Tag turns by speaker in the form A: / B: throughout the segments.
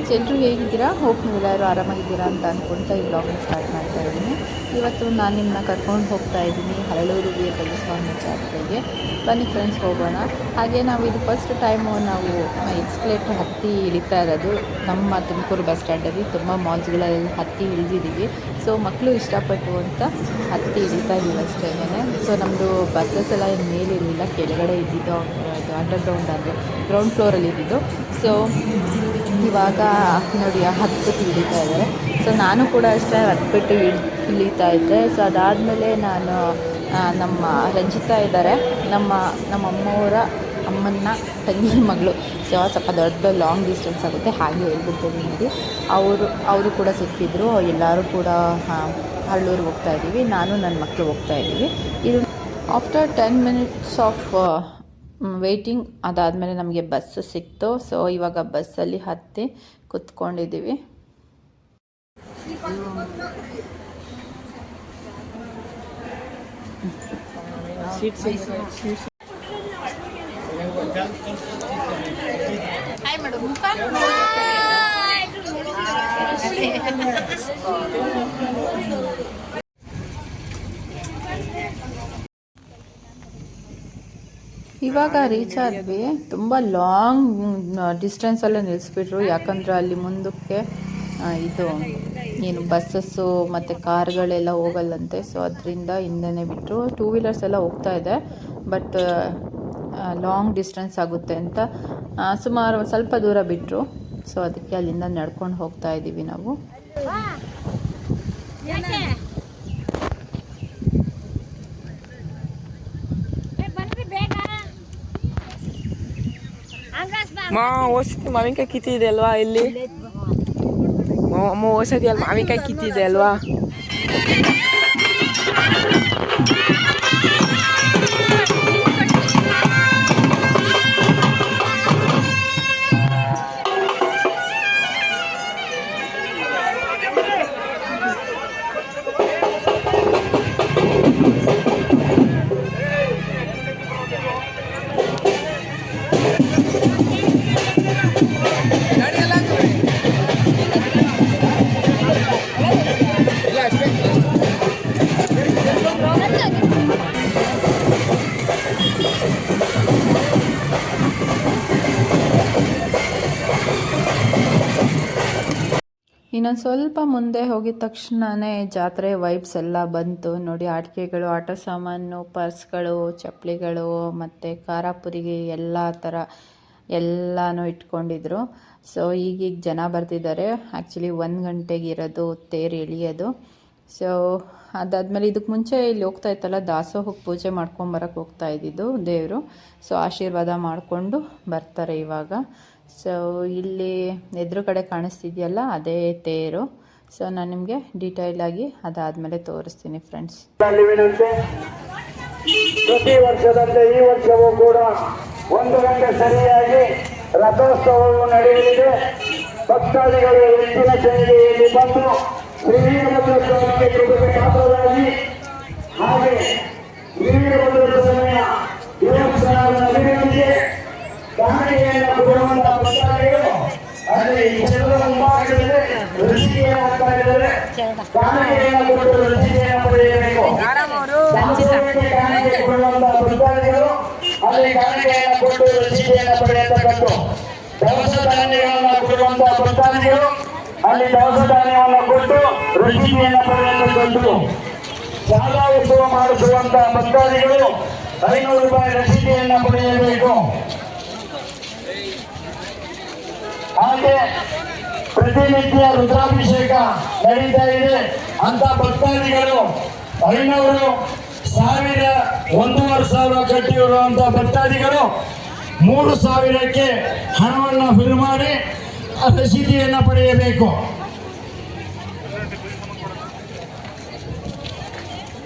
A: Friends, ಎಲ್ಲರೂ ಹೇಗಿದ್ದೀರಾ? Hope ನೀವೆಲ್ಲರೂ ಆರಾಮಾಗಿದ್ದೀರಾ ಅಂತ ಅಂದ್ಕೊಳ್ತಾ ಈ ಬ್ಲಾಗ್ನ ಸ್ಟಾರ್ಟ್ ಮಾಡ್ತಾ ಇದ್ದೀನಿ. ಇವತ್ತು ನಾನು ನಿಮ್ಮನ್ನ ಕರ್ಕೊಂಡು ಹೋಗ್ತಾ ಇದ್ದೀನಿ ಹರಳೂರು ವೀರಭದ್ರಸ್ವಾಮಿ ಜಾತ್ರೆಗೆ. ಬನ್ನಿ ಫ್ರೆಂಡ್ಸ್, ಹೋಗೋಣ. ಹಾಗೆ ನಾವು ಇದು ಫಸ್ಟ್ ಟೈಮು ನಾವು ಎಕ್ಸ್ಕಲೇಟರ್ ಹತ್ತಿ ಇಳಿತಾ ಇರೋದು. ನಮ್ಮ ತುಮಕೂರು ಬಸ್ ಸ್ಟ್ಯಾಂಡಲ್ಲಿ ತುಂಬ ಮಾಲ್ಸ್ಗಳಲ್ಲಿ ಹತ್ತಿ ಇಳಿದಿದ್ದೀವಿ. ಸೊ ಮಕ್ಕಳು ಇಷ್ಟಪಟ್ಟು ಅಂತ ಹತ್ತಿ ಇಳಿತಾ ಇದ್ದೀವಿ ಅಷ್ಟೇ. ಸೊ ನಮ್ಮದು ಬಸ್ಸಸ್ ಎಲ್ಲ ಮೇಲೆ ಇರಲಿಲ್ಲ, ಕೆಳಗಡೆ ಇದ್ದಿದ್ದು, ಅಂಡರ್ಗ್ರೌಂಡ್ ಅಂದರೆ ಗ್ರೌಂಡ್ ಫ್ಲೋರಲ್ಲಿ ಇದ್ದಿದ್ದು. ಸೊ ಇವಾಗ ನೋಡಿ ಹತ್ಬಿಟ್ಟು ಇಳಿತಾ ಇದ್ದಾರೆ. ಸೊ ನಾನು ಕೂಡ ಅಷ್ಟೇ ಹತ್ಬಿಟ್ಟು ಇಳಿತಾ ಇದ್ದೆ. ಸೊ ಅದಾದಮೇಲೆ ನಾನು ನಮ್ಮ ರಂಜಿತಾ ಇದ್ದಾರೆ, ನಮ್ಮ ಅಮ್ಮವರ ಅಮ್ಮನ ತಂಗಿ ಮಗಳು. ಸೊ ಸ್ವಲ್ಪ ದೊಡ್ಡ ಲಾಂಗ್ ಡಿಸ್ಟೆನ್ಸ್ ಆಗುತ್ತೆ, ಹಾಗೆ ಹೇಳ್ಬಿಡ್ತೀನಿ ನೋಡಿ. ಅವರು ಕೂಡ ಸಿಕ್ಕಿದ್ರು. ಎಲ್ಲರೂ ಕೂಡ ಹರಳೂರು ಹೋಗ್ತಾ ಇದ್ದೀವಿ. ನಾನು ನನ್ನ ಮಕ್ಕಳು ಹೋಗ್ತಾ ಇದ್ದೀವಿ. ಇದು ಆಫ್ಟರ್ 10 minutes ಆಫ್ ವೇಟಿಂಗ್ ಅದಾದಮೇಲೆ ನಮಗೆ ಬಸ್ ಸಿಕ್ತು. ಸೊ ಇವಾಗ ಬಸ್ಸಲ್ಲಿ ಹತ್ತಿ ಕುತ್ಕೊಂಡಿದ್ದೀವಿ. ಇವಾಗ ರೀಚ್ ಆದ್ವಿ. ತುಂಬ ಲಾಂಗ್ ಡಿಸ್ಟೆನ್ಸಲ್ಲೇ ನಿಲ್ಲಿಸ್ಬಿಟ್ರು, ಯಾಕಂದರೆ ಅಲ್ಲಿ ಮುಂದಕ್ಕೆ ಇದು ಏನು ಬಸ್ಸಸ್ಸು ಮತ್ತು ಕಾರ್ಗಳೆಲ್ಲ ಹೋಗಲ್ಲಂತೆ. ಸೊ ಅದರಿಂದ ಹಿಂದೆನೇ ಬಿಟ್ಟರು. 2 ವೀಲರ್ಸ್ ಎಲ್ಲ ಹೋಗ್ತಾ ಇದೆ, ಬಟ್ ಲಾಂಗ್ ಡಿಸ್ಟೆನ್ಸ್ ಆಗುತ್ತೆ ಅಂತ ಸುಮಾರು ಸ್ವಲ್ಪ ದೂರ ಬಿಟ್ಟರು. ಸೊ ಅದಕ್ಕೆ ಅಲ್ಲಿಂದ ನಡ್ಕೊಂಡು ಹೋಗ್ತಾ ಇದ್ದೀವಿ ನಾವು.
B: ಓಸತಿ ಮಾವಿನಕಾಯಿ ಕಿತ್ತಿದೆ ಅಲ್ವಾ ಇಲ್ಲಿ? ಓಸತಿ ಅಲ್ಲಿ ಮಾವಿನಕಾಯಿ ಕಿತ್ತಿದೆ ಅಲ್ವಾ?
A: ಇನ್ನೊಂದು ಸ್ವಲ್ಪ ಮುಂದೆ ಹೋಗಿದ ತಕ್ಷಣವೇ ಜಾತ್ರೆ ವೈಬ್ಸ್ ಎಲ್ಲ ಬಂತು ನೋಡಿ. ಆಟಿಕೆಗಳು, ಆಟ ಸಾಮಾನು, ಪರ್ಸ್ಗಳು, ಚಪ್ಪಲಿಗಳು ಮತ್ತು ಖಾರಾಪುರಿಗೆ ಎಲ್ಲ ಥರ ಎಲ್ಲನೂ ಇಟ್ಕೊಂಡಿದ್ರು. ಸೊ ಈಗೀಗ ಜನ ಬರ್ತಿದ್ದಾರೆ. ಆ್ಯಕ್ಚುಲಿ 1 ಗಂಟೆಗೆ ಇರೋದು ತೇರು ಎಳಿಯೋದು. ಸೊ ಅದಾದಮೇಲೆ ಇದಕ್ಕೆ ಮುಂಚೆ ಇಲ್ಲಿ ಹೋಗ್ತಾ ಇತ್ತಲ್ಲ, ದಾಸೋಹಕ್ಕೆ ಪೂಜೆ ಮಾಡ್ಕೊಂಬರಕ್ಕೆ ಹೋಗ್ತಾ ಇದ್ದಿದ್ದು ದೇವರು. ಸೊ ಆಶೀರ್ವಾದ ಮಾಡಿಕೊಂಡು ಬರ್ತಾರೆ ಇವಾಗ. ಸೊ ಇಲ್ಲಿ ಎದುರುಗಡೆ ಕಾಣಿಸ್ತಿದೆಯಲ್ಲ, ಅದೇ ತೇರು. ಸೊ ನಾನು ನಿಮಗೆ ಡೀಟೇಲ್ ಆಗಿ ಅದಾದಮೇಲೆ ತೋರಿಸ್ತೀನಿ ಫ್ರೆಂಡ್ಸ್.
C: ಪ್ರತಿ ವರ್ಷದಂತೆ ಈ ವರ್ಷವೂ ಕೂಡ 1 ಗಂಟೆ ಸರಿಯಾಗಿ ರಥೋತ್ಸವವು ನಡೆಯಲಿದೆ. ಭಕ್ತಾದಿಗಳು ಹೆಚ್ಚಿನ ಸಂಖ್ಯೆಯಲ್ಲಿ ಬಂದು ಶ್ರೀ ವೀರಭದ್ರಸ್ವಾಮಿಗೆ ಕೃಪೆಗೆ ಪಾತ್ರರಾಗಿ, ಹಾಗೆ ಶ್ರೀ ವೀರಭದ್ರಸ್ವಾಮಿಯ ದೇವಸ್ಥಾನದ ಅಭಿವೃದ್ಧಿಗೆ ಕಾಣಿಕೆಯನ್ನು ಕೊಡುವಂತಹ ಭಕ್ತಾದಿಗಳು ಅಲ್ಲಿ ಮುಂಭಾಗದಲ್ಲಿ ರಸಿಕೆಯನ್ನು ಹಾಕ್ತಾ ಇದ್ದಾರೆ. ಕಾಣಿಕೆಯನ್ನು ಕೊಟ್ಟು ರಸಿಕೆಯನ್ನು ಪಡೆಯಬೇಕು. ಕಾಣಿಕೆ ಕೊಡುವಂತಹ ಭಕ್ತಾದಿಗಳು ಅಲ್ಲಿ ಕಾಣಿಕೆಯನ್ನು ಕೊಟ್ಟು ರಸಿಕೆಯನ್ನು ಪಡೆಯತಕ್ಕದ್ದು. ದವಸ ಧಾನ್ಯಗಳನ್ನು ಕೊಡುವಂತಹ ಭಕ್ತಾದಿಗಳು ಅಲ್ಲಿ ದವಸ ಧಾನ್ಯವನ್ನು ಕೊಟ್ಟು ರಸಿಕೆಯನ್ನು ಪಡೆಯತಕ್ಕದ್ದು. ಶಾಲಾ ಉತ್ಸವ ಮಾಡಿಸುವಂತಹ ಭಕ್ತಾದಿಗಳು 500 ರೂಪಾಯಿ ರಸೀದಿಯನ್ನು ಪಡೆಯಬೇಕು. ಹಾಗೆ ಪ್ರತಿನಿತ್ಯ ರುದ್ರಾಭಿಷೇಕ ನಡೀತಾ ಇದೆ. ಅಂತ ಭಕ್ತಾದಿಗಳು 500, 1000, 1500 ಕಟ್ಟಿರುವಂತ ಭಕ್ತಾದಿಗಳು 3000ಕ್ಕೆ ಹಣವನ್ನು ಫಿಲ್ ಮಾಡಿ ರಸೀದಿಯನ್ನು ಪಡೆಯಬೇಕು.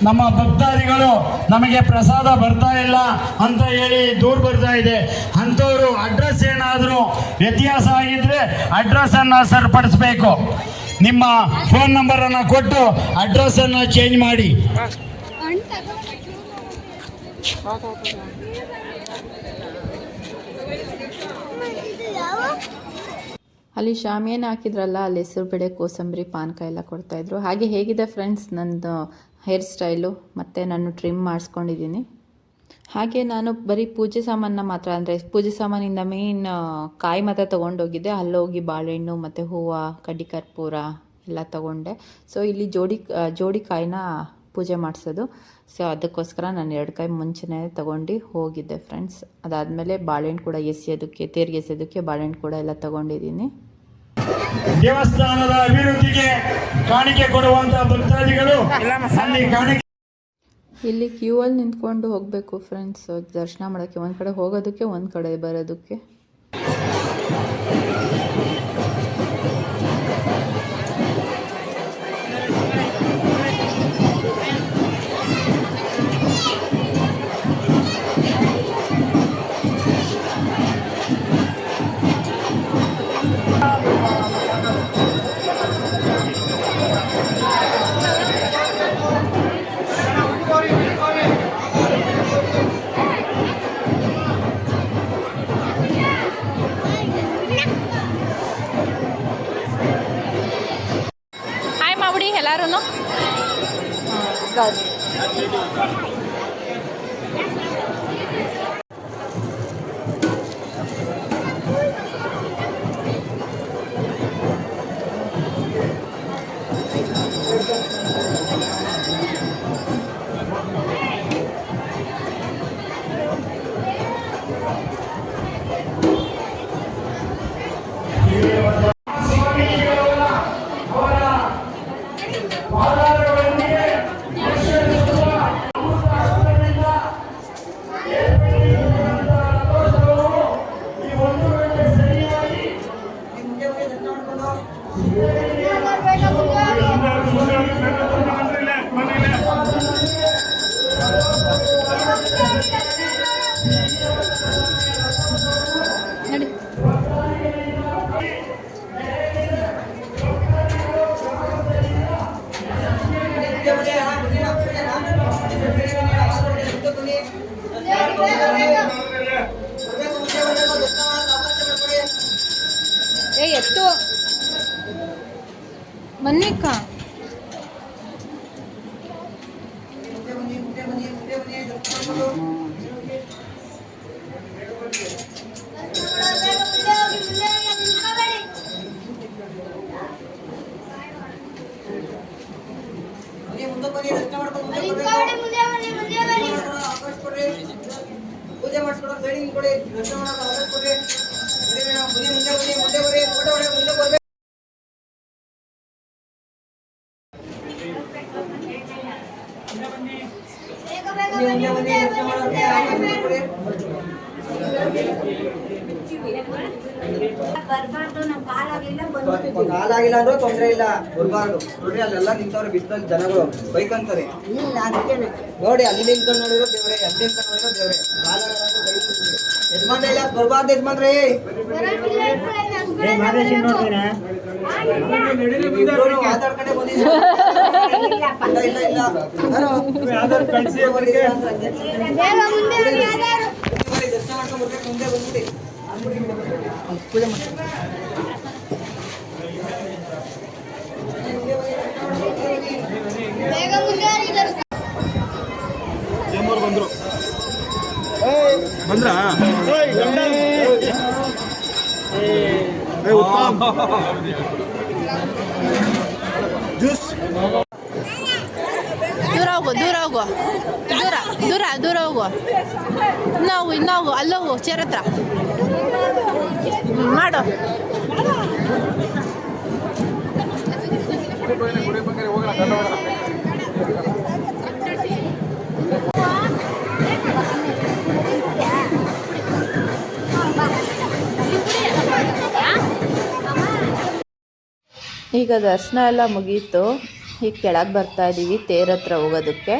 C: ನಮ್ಮ ಭಕ್ತಾದಿಗಳು ನಮಗೆ ಪ್ರಸಾದ ಬರ್ತಾ ಇಲ್ಲ ಅಂತ ಹೇಳಿ ದೂರ ಬರ್ತಾ ಇದೆ. ಅಂಥವ್ರು ಅಡ್ರೆಸ್ ಏನಾದರೂ ವ್ಯತ್ಯಾಸ ಆಗಿದ್ರೆ ಅಡ್ರೆಸ್ಸನ್ನು ಸರಿಪಡಿಸಬೇಕು. ನಿಮ್ಮ ಫೋನ್ ನಂಬರನ್ನು ಕೊಟ್ಟು ಅಡ್ರೆಸ್ಸನ್ನು ಚೇಂಜ್ ಮಾಡಿ.
A: ಅಲ್ಲಿ ಶಾಮಿಯಾನ ಹಾಕಿದ್ರಲ್ಲ, ಅಲ್ಲಿ ಹೆಸರು ಬೇಳೆ, ಕೋಸಂಬರಿ, ಪಾನಕ ಎಲ್ಲ ಕೊಡ್ತಾಯಿದ್ರು. ಹಾಗೆ ಹೇಗಿದೆ ಫ್ರೆಂಡ್ಸ್ ನಂದು ಹೇರ್ ಸ್ಟೈಲು, ಮತ್ತು ನಾನು ಟ್ರಿಮ್ ಮಾಡಿಸ್ಕೊಂಡಿದ್ದೀನಿ. ಹಾಗೆ ನಾನು ಬರೀ ಪೂಜೆ ಸಾಮಾನನ್ನ ಮಾತ್ರ, ಅಂದರೆ ಪೂಜೆ ಸಾಮಾನಿಂದ ಮೇನ್ ಕಾಯಿ ಮಾತ್ರ ತೊಗೊಂಡೋಗಿದ್ದೆ. ಅಲ್ಲೋಗಿ ಬಾಳೆಹಣ್ಣು ಮತ್ತು ಹೂವು, ಕಡ್ಡಿ ಕರ್ಪೂರ ಎಲ್ಲ ತೊಗೊಂಡೆ. ಸೊ ಇಲ್ಲಿ ಜೋಡಿ ಕಾಯಿನ ಪೂಜೆ ಮಾಡಿಸೋದು. ಸೊ ಅದಕ್ಕೋಸ್ಕರ ನಾನು 2 ಕಾಯಿ ಮುಂಚೆನೇ ತೊಗೊಂಡು ಹೋಗಿದ್ದೆ ಫ್ರೆಂಡ್ಸ್. ಅದಾದಮೇಲೆ ಬಾಳೆಹಣ್ಣು ಕೂಡ ಎಸೆಯೋದಕ್ಕೆ, ತೇರಿಗೆ ಎಸೆಯೋದಕ್ಕೆ ಬಾಳೆಹಣ್ಣು ಕೂಡ ಎಲ್ಲ ತೊಗೊಂಡಿದ್ದೀನಿ.
C: ದೇವಸ್ಥಾನದ ಅಭಿವೃದ್ಧಿಗೆ ಕಾಣಿಕೆ ಕೊಡುವಂತ ಭಕ್ತಾದಿಗಳು ಅಲ್ಲಿ ಕಾಣಿಕೆ.
A: ಇಲ್ಲಿ ಕ್ಯೂ ಅಲ್ಲಿ ನಿಂತ್ಕೊಂಡು ಹೋಗಬೇಕು ಫ್ರೆಂಡ್ಸ್ ದರ್ಶನ ಮಾಡೋಕ್ಕೆ. ಒಂದು ಕಡೆ ಹೋಗೋದಕ್ಕೆ, ಒಂದು ಕಡೆ ಬರೋದಕ್ಕೆ.
B: ಹಾಯ್ ಮಾಡ್ಬಿಡಿ ಎಲ್ಲರೂ. ಎತ್ತು ಮನ್ನಿಕ್ಕ
D: ಪೂಜೆ ಮಾಡಿಸ್ಕೊಡೋ ಸೈಡಿಂಗ್ ಕೊಡಿ, ದರ್ಶನ ಮಾಡೋದು ಅವಕಾಶ ಕೊಡ್ರಿ. ಮುಂದೆ ಬನ್ನಿ, ಫೋಟೋ ಹೊಡೆ, ಮುಂದೆ ಬರ್ಬೇಕು. ಮುಂದೆ ಬನ್ನಿ, ದರ್ಶನ ಮಾಡೋಕೆ ಅವಕಾಶ ಕೊಡಿ. ಕಾಲಾಗಿಲ್ಲ ಅಂದ್ರೆ ತೊಂದ್ರೆ ಇಲ್ಲ, ಬರ್ಬಾರ್ದು. ನೋಡ್ರಿ ಅಲ್ಲೆಲ್ಲ ನಿಂತವ್ರೆ ಬಿಸಿಲಲ್ಲಿ ಜನಗಳು ಬೈಕ್ ಅಂತಾರೆ. ನೋಡಿ ಅಲ್ಲಿ ನಿಂತ್ಕೊಂಡು ನೋಡಿರೋ ದೇವ್ರೆ, ಅಲ್ಲಿ ನಿಂತ್ಕೊಂಡು ನೋಡಿರೋ ದೇವ್ರೆ. ಯಜಮಾನ್ರೆ ಇಲ್ಲ ಬರ್ಬಾರ್ದು ಯಜಮಾನ್ರೆ. ಆಧಾರ್ ಕಾರ್ಡ್ ಬಂದಿದೆ. ಇಲ್ಲ ಇಲ್ಲ ಆಧಾರ್ ಕಳಿಸಿ ದರ್ಶನ ಮಾಡ್ಕೊಂಡು ಬರ್ಬೇಕು. ಮುಂದೆ ಬಂದ್ಬಿಡಿ, ಪೂಜೆ ಮಾಡ್ಕೊಂಡು
E: ಬಂದ್ರು ಬಂದ್ರಾ ಜ್ಯೂಸ್
B: ದೂರ ಹೋಗು ದೂರ ಹೋಗು ದೂರ ದೂರ ದೂರ ಹೋಗು. ಇನ್ನೋಗು ಅಲ್ಲೋಗು ಚೇರ್ ಹತ್ರ ಮಾಡು.
A: ಈಗ ದರ್ಶನ ಎಲ್ಲ ಮುಗೀತು. ಈಗ ಕೆಳಗೆ ಬರ್ತಾ ಇದ್ದೀವಿ ತೇರ್ ಹತ್ರ ಹೋಗೋದಕ್ಕೆ.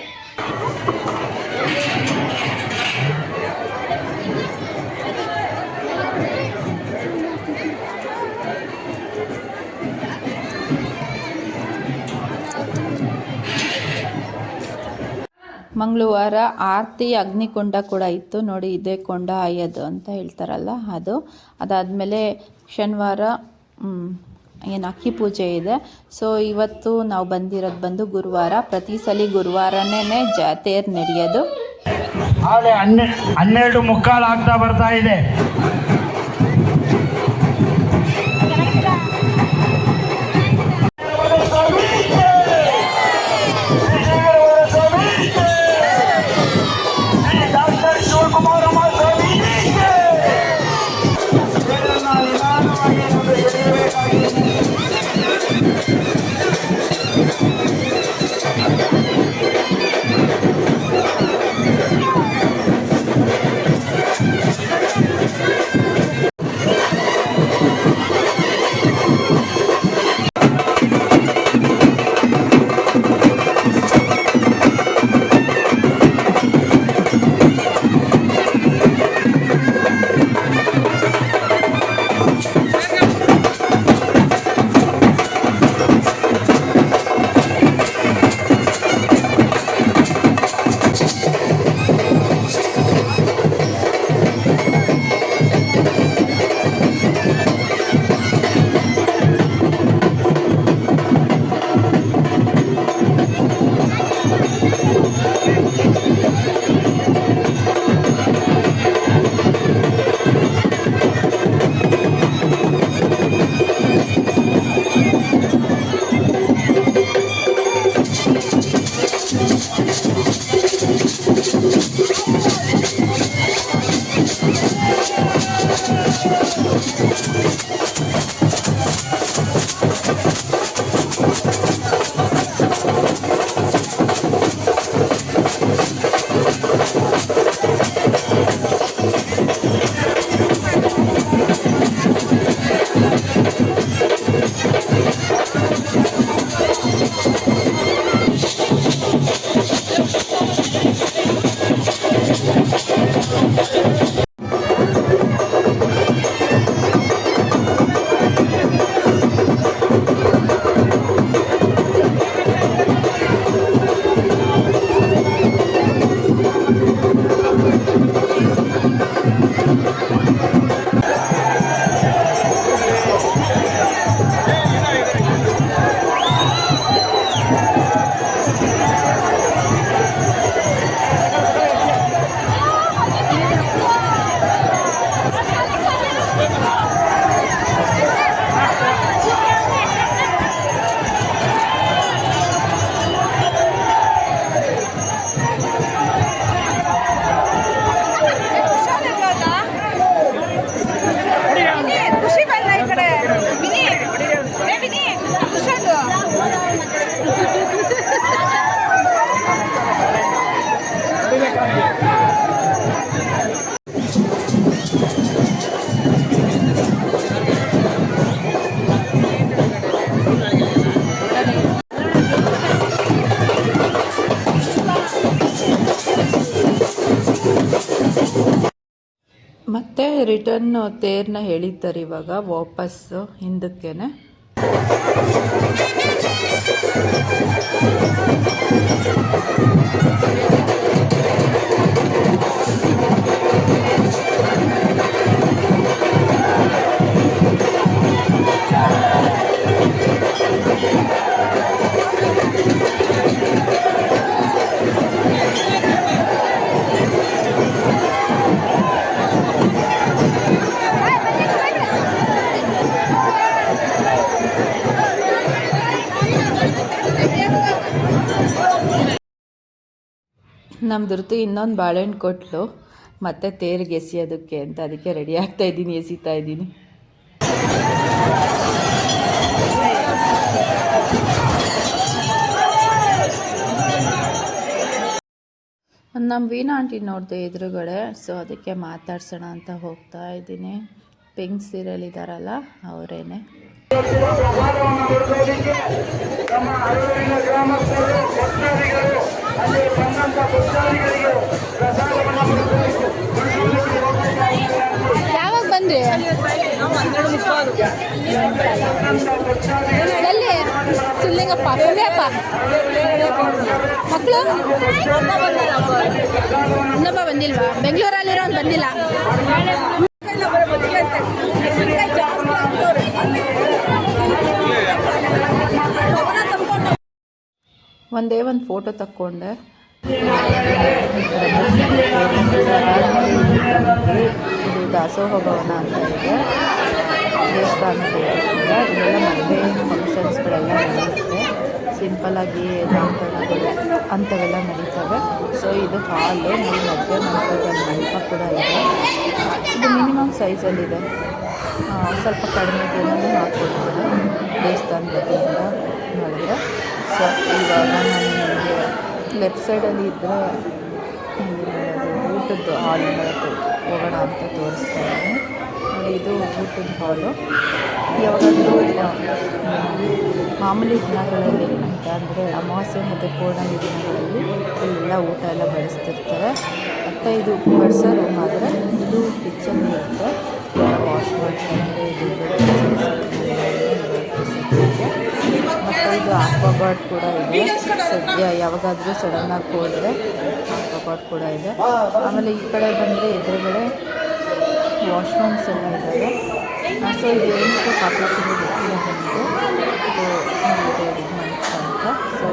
A: ಮಂಗಳವಾರ ಆರತಿ ಅಗ್ನಿಕೊಂಡ ಕೂಡ ಇತ್ತು ನೋಡಿ. ಇದೇ ಕೊಂಡ ಆಯೋದು ಅಂತ ಹೇಳ್ತಾರಲ್ಲ ಅದು. ಅದಾದಮೇಲೆ ಶನಿವಾರ ಏನು ಅಕ್ಕಿ ಪೂಜೆ ಇದೆ. ಸೊ ಇವತ್ತು ನಾವು ಬಂದಿರೋದು ಬಂದು ಗುರುವಾರ. ಪ್ರತಿ ಸಲ ಗುರುವಾರನೇ ತೇರು ನಡೆಯೋದು.
C: ಹಾಗೆ 12:15 ಆಗ್ತಾ ಬರ್ತಾ ಇದೆ.
A: ಮತ್ತೆ ರಿಟರ್ನ್ ತೇರನ್ನ ಹೇಳಿದ್ದಾರೆ ಇವಾಗ ವಾಪಸ್ಸು ಹಿಂದಕ್ಕೇನೆ. ನಮ್ದು ಇನ್ನೊಂದು ಬಾಳೆಹಣ್ಣು ಕೊಟ್ಲು ಮತ್ತೆ ತೇರಿಗೆ ಎಸಿಯೋದಕ್ಕೆ ಅಂತ, ಅದಕ್ಕೆ ರೆಡಿ ಆಗ್ತಾ ಇದ್ದೀನಿ, ಎಸಿತಾ ಇದ್ದೀನಿ. ನಮ್ಮ ವೀಣಾ ಆಂಟಿ ನೋಡಿದೆ ಎದುರುಗಡೆ, ಸೊ ಅದಕ್ಕೆ ಮಾತಾಡ್ಸೋಣ ಅಂತ ಹೋಗ್ತಾ ಇದ್ದೀನಿ. ಪಿಂಕ್ ಸೀರಿಯಲ್ ಇದ್ದಾರಲ್ಲ ಅವರೇನೆ.
B: ಯಾವಾಗ ಬಂದ್ರಿ? ಎಲ್ಲಿ? ಸುಳ್ಳಿಂಗಪ್ಪ ಪುಣ್ಯಪ್ಪ ಮಕ್ಕಳು ಇನ್ನೊಬ್ಬ ಬಂದಿಲ್ವಾ? ಬೆಂಗಳೂರಲ್ಲಿರೋ ಬಂದಿಲ್ಲ.
A: ಒಂದೇ ಒಂದು ಫೋಟೋ ತಕ್ಕೊಂಡೆ. ಇದು ದಾಸೋಹ ಭವನ ಅಂತ ಇದೆ, ದೇವಸ್ಥಾನ ಕೂಡ. ಇದೆಲ್ಲ ಮದುವೆ ಫಂಕ್ಷನ್ಸ್ಗಳೆಲ್ಲ ನಡೆಯುತ್ತೆ, ಸಿಂಪಲ್ಲಾಗಿ ನಾಮಕರಣಗಳು ಅಂಥವೆಲ್ಲ ನಡೀತವೆ. ಸೊ ಇದು ಹಾಲು, ಮದುವೆ ಮಂಟಪದಲ್ಲಿ ಮಂಟಪ ಕೂಡ ಇದೆ. ಇದು ಮಿನಿಮಮ್ ಸೈಜಲ್ಲಿದೆ, ಸ್ವಲ್ಪ ಕಡಿಮೆ ಬೆಲೆನೇ ಹಾಕ್ಕೊಡ್ತಾರೆ ದೇವಸ್ಥಾನ ವತಿಯಿಂದ ನೋಡಿದ್ರೆ. ಸೊ ಇವಾಗ ನಾನು ನಿಮಗೆ ಲೆಫ್ಟ್ ಸೈಡಲ್ಲಿ ಇದ್ದರೆ ಊಟದ್ದು ಹಾಲ್ ಹೋಗೋಣ ಅಂತ ತೋರಿಸ್ತಾ ಇದ್ದೀನಿ ನೋಡಿ. ಇದು ಊಟದ ಹಾಲು. ಯಾವಾಗಾದರೂ ಮಾಮೂಲಿ ದಿನಗಳಲ್ಲಿ ಅಂತ ಅಂದರೆ ಅಮಾವಾಸ್ಯೆ ಮತ್ತು ಪೌರ್ಣಮಿ ದಿನಗಳಲ್ಲಿ ಇಲ್ಲೆಲ್ಲ ಊಟ ಎಲ್ಲ ಬಡಿಸ್ತಿರ್ತಾರೆ. ಮತ್ತು ಇದು ಬಡಿಸೋ ರೂಮ್ ಆದರೆ ಇದು ಕಿಚನ್ ಇರುತ್ತೆ, ವಾಶ್ ಮಾಡ್ತಾಯಿದ್ರೆ ಇದು ಮತ್ತು ಇದು ಆಕ್ವಾಗಾರ್ಡ್ ಕೂಡ ಇದೆ. ಸದ್ಯ ಯಾವಾಗಾದರೂ ಸಡನ್ನಾಗಿ ಹೋದರೆ ಆಕ್ವಾಗಾರ್ಡ್ ಕೂಡ ಇದೆ. ಆಮೇಲೆ ಈ ಕಡೆ ಬಂದರೆ ಎದುರುಗಡೆ ವಾಶ್ರೂಮ್ಸ್ ಎಲ್ಲ ಇದ್ದಾವೆ. ಸೊ ಇದು ಏನಕ್ಕೆ ಪಾಪುಲೇಷನ್ ಗೊತ್ತಿಲ್ಲ ನಮಗೆ, ಇದು ಇದು ಮಾಡ್ತಾ ಅಂತ. ಸೊ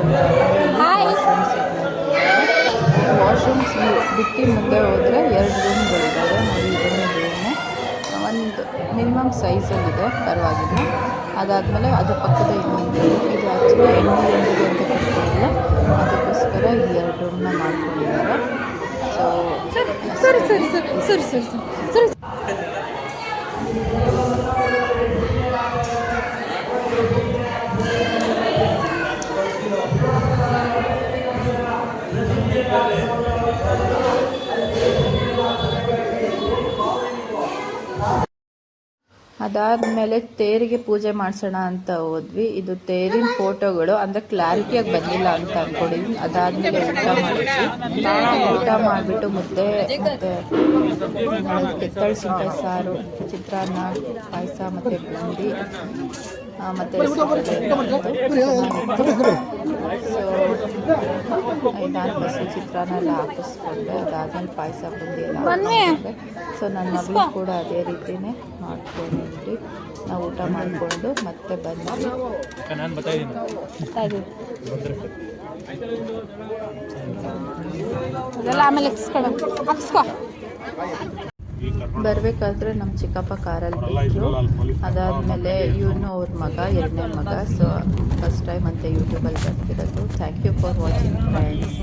A: ವಾಶ್ರೂಮ್ಸ್ ವಾಶ್ರೂಮ್ಸ್ ಬಿಟ್ಟು ಮುಂದೆ ಹೋದರೆ 2 ರೂಮ್ಗಳಿದ್ದಾವೆ ನೋಡಿ. ಇದನ್ನು ರೂಮು ಒಂದು ಮಿನಿಮಮ್ ಸೈಜಲ್ಲಿದೆ, ಪರವಾಗಿಲ್ಲ. ಅದಾದಮೇಲೆ ಅದು ಪಕ್ಕದ ಇನ್ನೊಂದು, ಇದು ಆ್ಯಕ್ಚುಲಿ ಹೆಣ್ಣು ಅಂತ ಕೊಡ್ತಿರಲಿಲ್ಲ, ಅದಕ್ಕೋಸ್ಕರ ಈ 2 ರೂಮ್ನ ಮಾಡ್ಕೊಂಡಿದ್ದಾರೆ. ಸೊ ಅದಾದಮೇಲೆ ತೇರಿಗೆ ಪೂಜೆ ಮಾಡಿಸೋಣ ಅಂತ ಹೋದ್ವಿ. ಇದು ತೇರಿನ ಫೋಟೋಗಳು ಅಂದರೆ ಕ್ಲಾರಿಟಿಯಾಗಿ ಬಂದಿಲ್ಲ ಅಂತ ಅಂದ್ಕೊಂಡಿದ್ವಿ. ಅದಾದಮೇಲೆ ಊಟ ಮಾಡಿಬಿಟ್ಟು ಮುದ್ದೆ ಮತ್ತು ಕೆತ್ತಳ್ಸಿನಕಾಯಿ ಸಾರು, ಚಿತ್ರಾನ್ನ, ಪಾಯಸ ಮತ್ತು ಬುಂದಿ ಮತ್ತು ಸೊ ನಾನು ಫಸ್ಟ್ ಚಿತ್ರಾನ್ನ ಎಲ್ಲ ಹಾಕಿಸ್ಕೊಂಡೆ. ಅದಾದಮೇಲೆ ಪಾಯಸ ಬುಂದಿ ಎಲ್ಲ ಹಾಕಿಸ್ಕೊಂಡೆ. ಸೊ ನನ್ನ ಮಗಳು ಕೂಡ ಅದೇ ರೀತಿಯೇ ಮಾಡ್ಕೊಂಡು ನಾವು ಊಟ ಮಾಡಿಕೊಂಡು ಮತ್ತೆ ಬಂದ್ವಿ. ಬರಬೇಕಾದ್ರೆ ನಮ್ಮ ಚಿಕ್ಕಪ್ಪ ಕಾರಲ್ಲಿ ಬಿಟ್ಟರು. ಅದಾದಮೇಲೆ ಇವನು ಅವ್ರ ಮಗ, 2ನೇ ಮಗ. ಸೊ ಫಸ್ಟ್ ಟೈಮ್ ಅಂತ ಯೂಟ್ಯೂಬಲ್ಲಿ ಬರ್ತಿರೋದು. Thank you for watching friends.